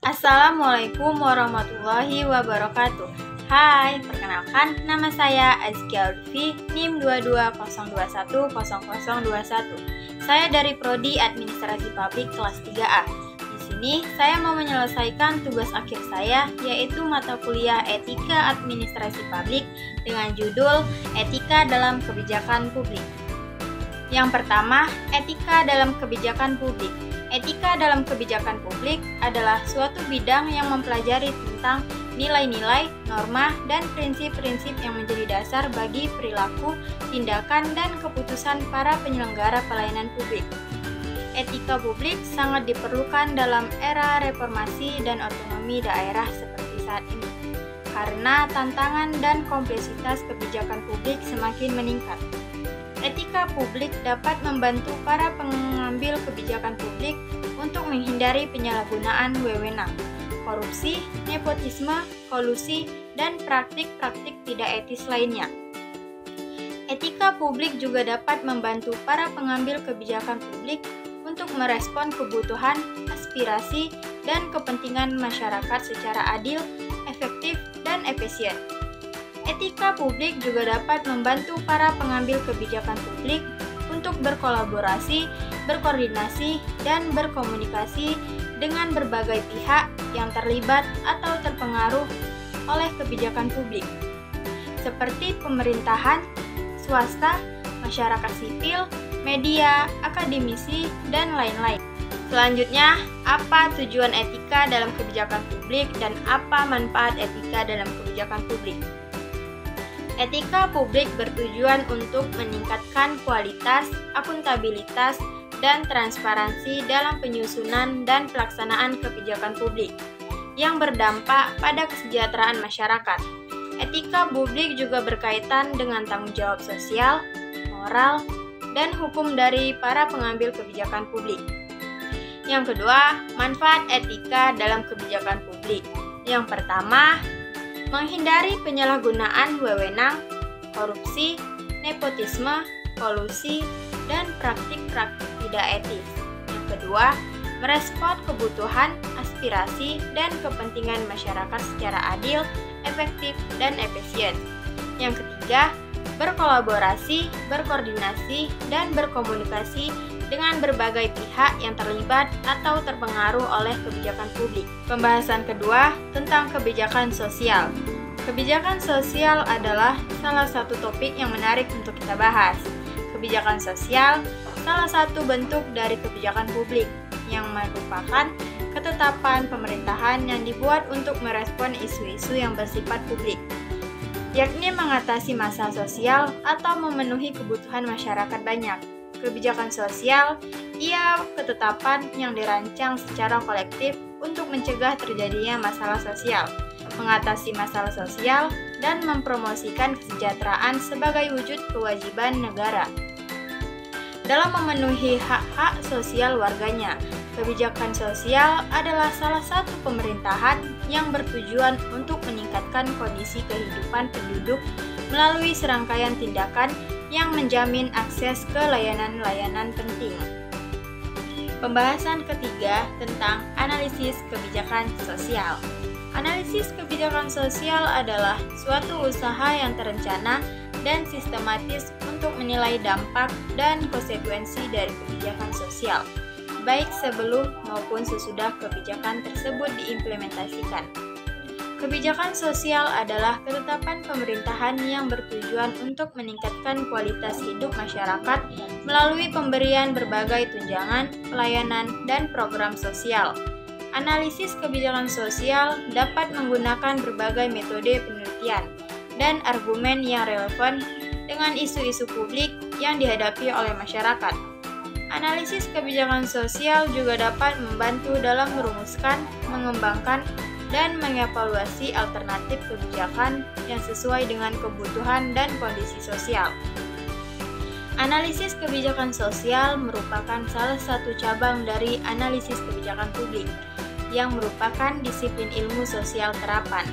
Assalamualaikum warahmatullahi wabarakatuh. Hai, perkenalkan nama saya Azkia Lutfi, NIM 2202100021. Saya dari Prodi Administrasi Publik kelas 3A. Di sini saya mau menyelesaikan tugas akhir saya, yaitu mata kuliah Etika Administrasi Publik dengan judul Etika dalam Kebijakan Publik. Yang pertama, etika dalam kebijakan publik. Etika dalam kebijakan publik adalah suatu bidang yang mempelajari tentang nilai-nilai, norma, dan prinsip-prinsip yang menjadi dasar bagi perilaku, tindakan, dan keputusan para penyelenggara pelayanan publik. Etika publik sangat diperlukan dalam era reformasi dan otonomi daerah seperti saat ini, karena tantangan dan kompleksitas kebijakan publik semakin meningkat. Etika publik dapat membantu para pengambil kebijakan publik untuk menghindari penyalahgunaan wewenang, korupsi, nepotisme, kolusi, dan praktik-praktik tidak etis lainnya. Etika publik juga dapat membantu para pengambil kebijakan publik untuk merespon kebutuhan, aspirasi, dan kepentingan masyarakat secara adil, efektif, dan efisien. Etika publik juga dapat membantu para pengambil kebijakan publik untuk berkolaborasi, berkoordinasi, dan berkomunikasi dengan berbagai pihak yang terlibat atau terpengaruh oleh kebijakan publik, seperti pemerintahan, swasta, masyarakat sipil, media, akademisi, dan lain-lain. Selanjutnya, apa tujuan etika dalam kebijakan publik dan apa manfaat etika dalam kebijakan publik? Etika publik bertujuan untuk meningkatkan kualitas, akuntabilitas, dan transparansi dalam penyusunan dan pelaksanaan kebijakan publik yang berdampak pada kesejahteraan masyarakat. Etika publik juga berkaitan dengan tanggung jawab sosial, moral, dan hukum dari para pengambil kebijakan publik. Yang kedua, manfaat etika dalam kebijakan publik. Yang pertama, menghindari penyalahgunaan wewenang, korupsi, nepotisme, kolusi, dan praktik-praktik tidak etis. Yang kedua, merespon kebutuhan, aspirasi, dan kepentingan masyarakat secara adil, efektif, dan efisien. Yang ketiga, berkolaborasi, berkoordinasi, dan berkomunikasi dengan berbagai pihak yang terlibat atau terpengaruh oleh kebijakan publik. Pembahasan kedua tentang kebijakan sosial. Kebijakan sosial adalah salah satu topik yang menarik untuk kita bahas. Kebijakan sosial salah satu bentuk dari kebijakan publik yang merupakan ketetapan pemerintahan yang dibuat untuk merespon isu-isu yang bersifat publik, yakni mengatasi masalah sosial atau memenuhi kebutuhan masyarakat banyak. Kebijakan sosial ia ketetapan yang dirancang secara kolektif untuk mencegah terjadinya masalah sosial, mengatasi masalah sosial, dan mempromosikan kesejahteraan sebagai wujud kewajiban negara dalam memenuhi hak-hak sosial warganya. Kebijakan sosial adalah salah satu pemerintahan yang bertujuan untuk meningkatkan kondisi kehidupan penduduk melalui serangkaian tindakan yang menjamin akses ke layanan-layanan penting. Pembahasan ketiga tentang analisis kebijakan sosial. Analisis kebijakan sosial adalah suatu usaha yang terencana dan sistematis untuk menilai dampak dan konsekuensi dari kebijakan sosial, baik sebelum maupun sesudah kebijakan tersebut diimplementasikan. Kebijakan sosial adalah ketetapan pemerintahan yang bertujuan untuk meningkatkan kualitas hidup masyarakat melalui pemberian berbagai tunjangan, pelayanan, dan program sosial. Analisis kebijakan sosial dapat menggunakan berbagai metode penelitian dan argumen yang relevan dengan isu-isu publik yang dihadapi oleh masyarakat. Analisis kebijakan sosial juga dapat membantu dalam merumuskan, mengembangkan, dan mengevaluasi alternatif kebijakan yang sesuai dengan kebutuhan dan kondisi sosial. Analisis kebijakan sosial merupakan salah satu cabang dari analisis kebijakan publik, yang merupakan disiplin ilmu sosial terapan.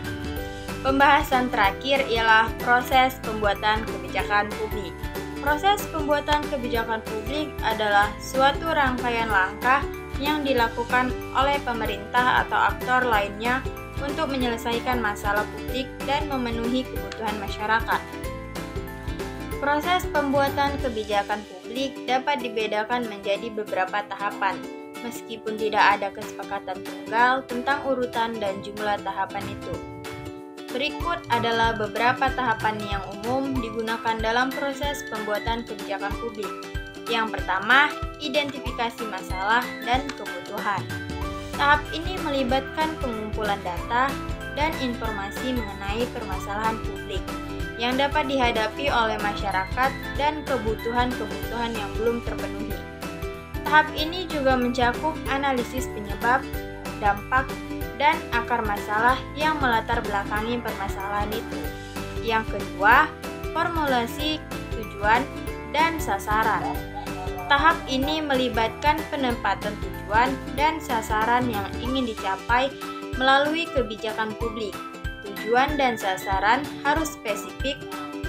Pembahasan terakhir ialah proses pembuatan kebijakan publik. Proses pembuatan kebijakan publik adalah suatu rangkaian langkah yang dilakukan oleh pemerintah atau aktor lainnya untuk menyelesaikan masalah publik dan memenuhi kebutuhan masyarakat. Proses pembuatan kebijakan publik dapat dibedakan menjadi beberapa tahapan, meskipun tidak ada kesepakatan tunggal tentang urutan dan jumlah tahapan itu. Berikut adalah beberapa tahapan yang umum digunakan dalam proses pembuatan kebijakan publik. Yang pertama, identifikasi masalah dan kebutuhan. Tahap ini melibatkan pengumpulan data dan informasi mengenai permasalahan publik yang dapat dihadapi oleh masyarakat dan kebutuhan-kebutuhan yang belum terpenuhi. Tahap ini juga mencakup analisis penyebab, dampak, dan akar masalah yang melatar belakangi permasalahan itu. Yang kedua, formulasi tujuan dan sasaran. Tahap ini melibatkan penempatan tujuan dan sasaran yang ingin dicapai melalui kebijakan publik. Tujuan dan sasaran harus spesifik,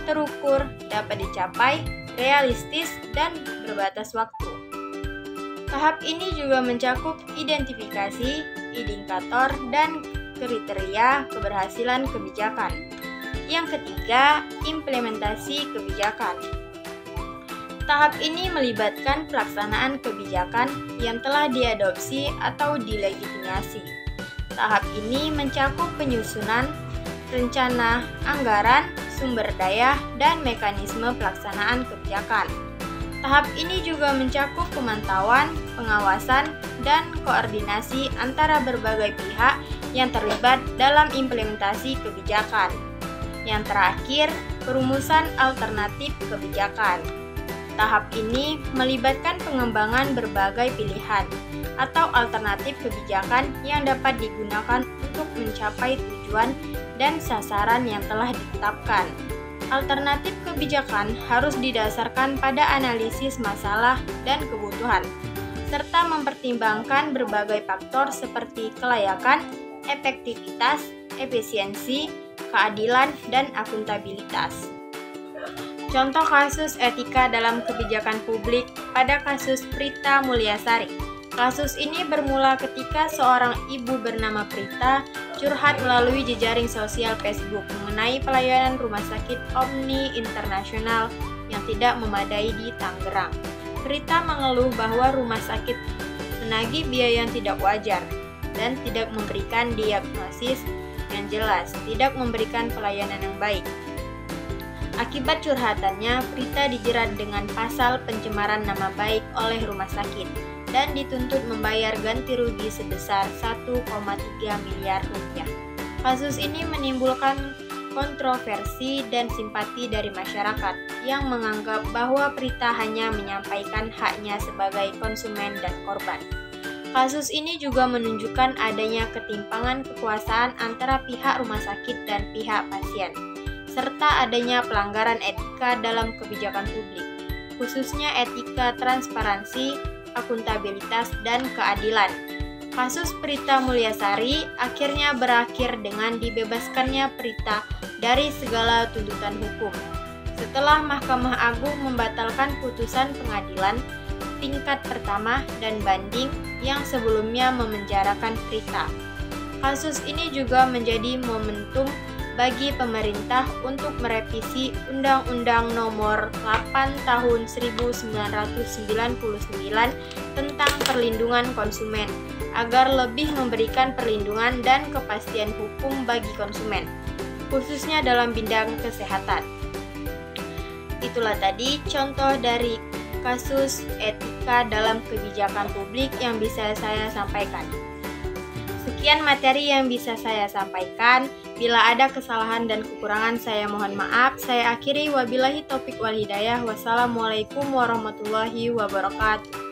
terukur, dapat dicapai, realistis, dan berbatas waktu. Tahap ini juga mencakup identifikasi, indikator, dan kriteria keberhasilan kebijakan. Yang ketiga, implementasi kebijakan. Tahap ini melibatkan pelaksanaan kebijakan yang telah diadopsi atau dilegitimasi. Tahap ini mencakup penyusunan, rencana, anggaran, sumber daya, dan mekanisme pelaksanaan kebijakan. Tahap ini juga mencakup pemantauan, pengawasan, dan koordinasi antara berbagai pihak yang terlibat dalam implementasi kebijakan. Yang terakhir, perumusan alternatif kebijakan. Tahap ini melibatkan pengembangan berbagai pilihan atau alternatif kebijakan yang dapat digunakan untuk mencapai tujuan dan sasaran yang telah ditetapkan. Alternatif kebijakan harus didasarkan pada analisis masalah dan kebutuhan, serta mempertimbangkan berbagai faktor seperti kelayakan, efektivitas, efisiensi, keadilan, dan akuntabilitas. Contoh kasus etika dalam kebijakan publik pada kasus Prita Mulyasari. Kasus ini bermula ketika seorang ibu bernama Prita curhat melalui jejaring sosial Facebook mengenai pelayanan rumah sakit Omni Internasional yang tidak memadai di Tangerang. Prita mengeluh bahwa rumah sakit menagih biaya yang tidak wajar dan tidak memberikan diagnosis yang jelas, tidak memberikan pelayanan yang baik. Akibat curhatannya, Prita dijerat dengan pasal pencemaran nama baik oleh rumah sakit dan dituntut membayar ganti rugi sebesar 1,3 miliar rupiah. Kasus ini menimbulkan kontroversi dan simpati dari masyarakat yang menganggap bahwa Prita hanya menyampaikan haknya sebagai konsumen dan korban. Kasus ini juga menunjukkan adanya ketimpangan kekuasaan antara pihak rumah sakit dan pihak pasien, serta adanya pelanggaran etika dalam kebijakan publik, khususnya etika transparansi, akuntabilitas, dan keadilan. Kasus Prita Mulyasari akhirnya berakhir dengan dibebaskannya Prita dari segala tuntutan hukum, setelah Mahkamah Agung membatalkan putusan pengadilan tingkat pertama dan banding yang sebelumnya memenjarakan Prita. Kasus ini juga menjadi momentum bagi pemerintah untuk merevisi Undang-Undang Nomor 8 Tahun 1999 tentang perlindungan konsumen agar lebih memberikan perlindungan dan kepastian hukum bagi konsumen, khususnya dalam bidang kesehatan. Itulah tadi contoh dari kasus etika dalam kebijakan publik yang bisa saya sampaikan. Sekian materi yang bisa saya sampaikan. Bila ada kesalahan dan kekurangan saya mohon maaf. Saya akhiri wabillahi taufik wal hidayah. Wassalamualaikum warahmatullahi wabarakatuh.